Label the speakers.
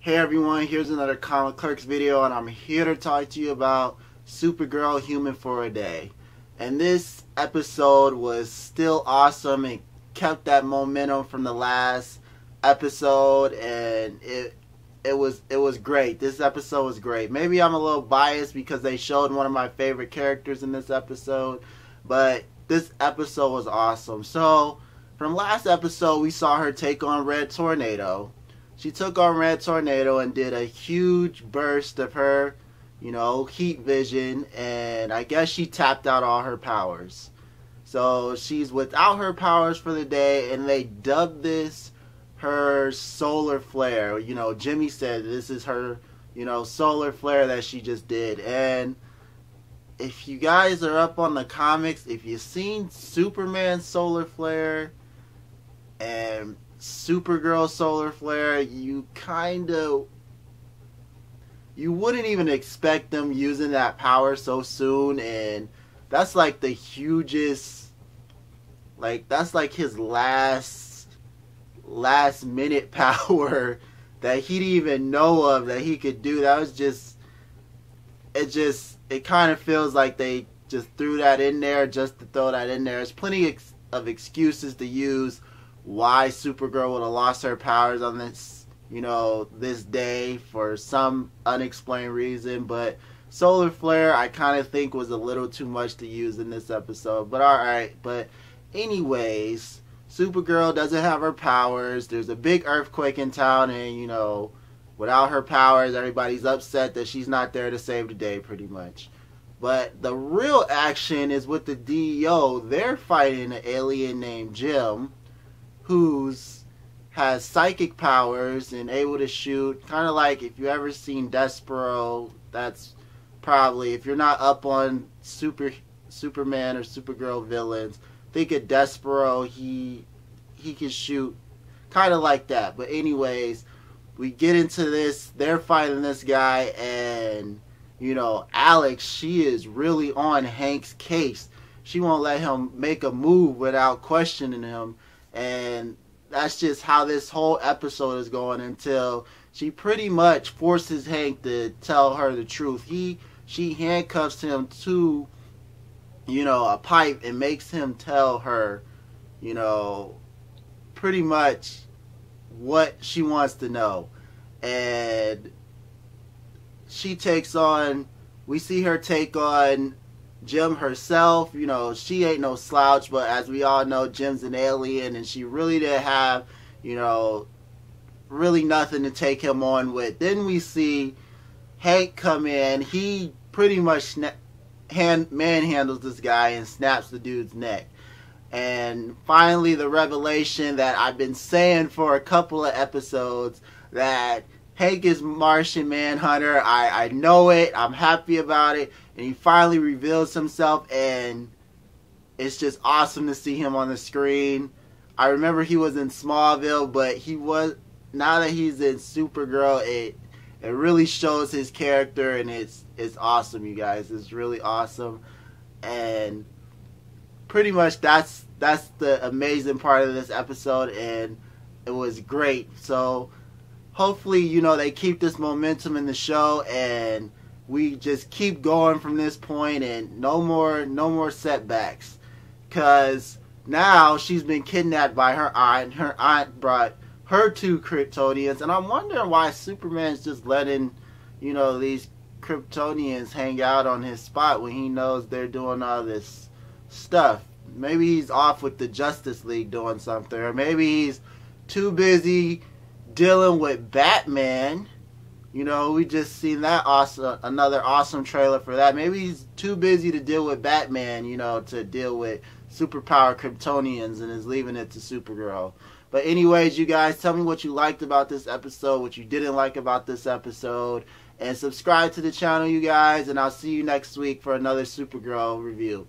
Speaker 1: Hey everyone, here's another Comic Clerks video, and I'm here to talk to you about Supergirl Human for a Day. And this episode was still awesome and kept that momentum from the last episode, and it was great. This episode was great. Maybe I'm a little biased because they showed one of my favorite characters in this episode, but this episode was awesome. So, from last episode, we saw her take on Red Tornado. She took on Red Tornado and did a huge burst of her, heat vision, and I guess she tapped out all her powers. So she's without her powers for the day, and they dubbed this her solar flare. Jimmy said this is her, solar flare that she just did. And if you guys are up on the comics, if you've seen Superman's solar flare and Supergirl solar flare, you wouldn't even expect them using that power so soon, and that's like the hugest, that's like his last minute power that he didn't even know of that he could do. That was it kind of feels like they just threw that in there just to throw that in there. There's plenty of excuses to use why Supergirl would have lost her powers on this, this day for some unexplained reason. But solar flare, I kind of think was a little too much to use in this episode. But alright. But anyways, Supergirl doesn't have her powers. There's a big earthquake in town, and, without her powers, everybody's upset that she's not there to save the day, pretty much. But the real action is with the DEO. They're fighting an alien named Jemm, has psychic powers and able to shoot, kind of like if you ever seen Despero. That's probably, if you're not up on Superman or Supergirl villains, think of Despero. He can shoot kind of like that. But anyways, we get into this. They're fighting this guy, and Alex, she is really on Hank's case. She won't let him make a move without questioning him. And that's just how this whole episode is going until she pretty much forces Hank to tell her the truth. She handcuffs him to, a pipe and makes him tell her, pretty much what she wants to know. And we see her take on Jemm herself. She ain't no slouch, but as we all know, Jemm's an alien, and she really didn't have, really nothing to take him on with. Then we see Hank come in. He pretty much manhandles this guy and snaps the dude's neck. And finally, the revelation that I've been saying for a couple of episodes, that Hank is Martian Manhunter. I know it. I'm happy about it. And he finally reveals himself, and it's just awesome to see him on the screen. I remember he was in Smallville, but now that he's in Supergirl, it really shows his character, and it's awesome, you guys. It's really awesome. And pretty much that's the amazing part of this episode, and it was great. So hopefully, they keep this momentum in the show, and we just keep going from this point, and no more setbacks. Because now she's been kidnapped by her aunt, and her aunt brought her two Kryptonians, and I'm wondering why Superman's just letting, these Kryptonians hang out on his spot when he knows they're doing all this stuff. Maybe he's off with the Justice League doing something, or maybe he's too busy dealing with Batman. We just seen that another awesome trailer for that. Maybe he's too busy to deal with Batman, to deal with superpower Kryptonians, and is leaving it to Supergirl. But anyways, you guys, tell me what you liked about this episode, what you didn't like about this episode, and subscribe to the channel, you guys, and I'll see you next week for another Supergirl review.